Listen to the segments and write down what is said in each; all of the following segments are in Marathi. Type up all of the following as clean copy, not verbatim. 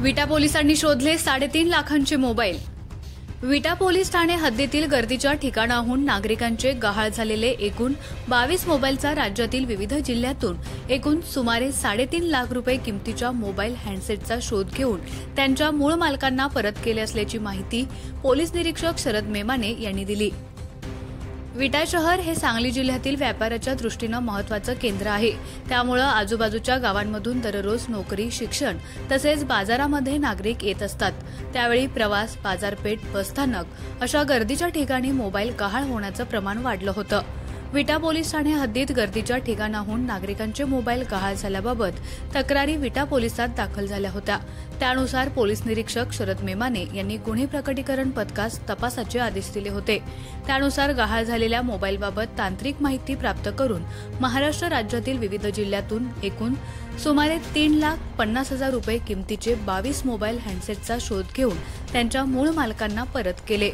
विटा पोलिसांनी शोधले 3.5 लाखांचे मोबाईल। विटा पोलीस ठाणे हद्दीतील गर्दीच्या ठिकाणाहून नागरिकांचे गहाळ झालेले एकूण 22 मोबाईलचा राज्यातील विविध जिल्ह्यातून एकूण सुमारे 3.5 लाख रुपये किमतीच्या मोबाईल हँडसेटचा शोध घेऊन त्यांच्या मूळ मालकांना परत केले असल्याची माहिती पोलीस निरीक्षक शरद मेमाने यांनी दिली। विटा शहर हे सांगली जिल्ह्यातील व्यापाराच्या दृष्टीने महत्त्वाचं केंद्र आहे। त्यामुळे आजूबाजूच्या गावांमधून दररोज नोकरी, शिक्षण तसेच बाजारामध्ये नागरिक येत असतात। त्यावेळी प्रवास, बाजारपेठ, बसस्थानक अशा गर्दीच्या ठिकाणी मोबाईल गहाळ होण्याचं प्रमाण वाढलं होतं। विटा पोलीस ठाणे हद्दीत गर्दीच्या ठिकाणाहून नागरिकांचे मोबाईल गहाळ झाल्याबाबत तक्रारी विटा पोलिसात दाखल झाल्या होत्या। त्यानुसार पोलीस निरीक्षक शरद मेमाने यांनी गुन्हे प्रकटीकरण पथकास तपासाचे आदेश दिले होते। त्यानुसार गहाळ झालेल्या मोबाईलबाबत तांत्रिक माहिती प्राप्त करून महाराष्ट्र राज्यातील विविध जिल्ह्यातून एकूण सुमारे 3,50,000 रुपये किमतीचे 22 मोबाईल हँडसेटचा शोध घेऊन त्यांच्या मूळ मालकांना परत केले।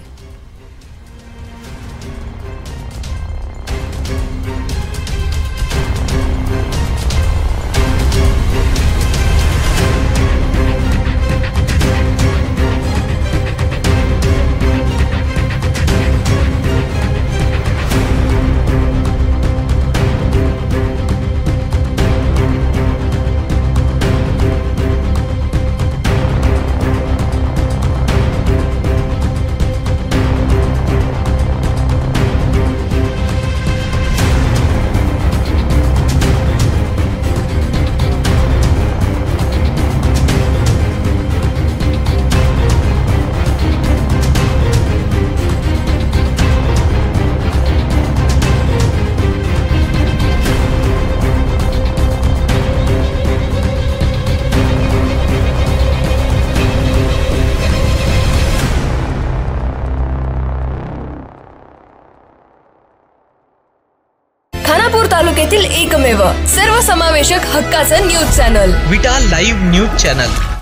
खानापूर तालुक्यातील एकमेव सर्वसमावेशक हक्काचं न्यूज चॅनल विटा लाईव्ह न्यूज चॅनल।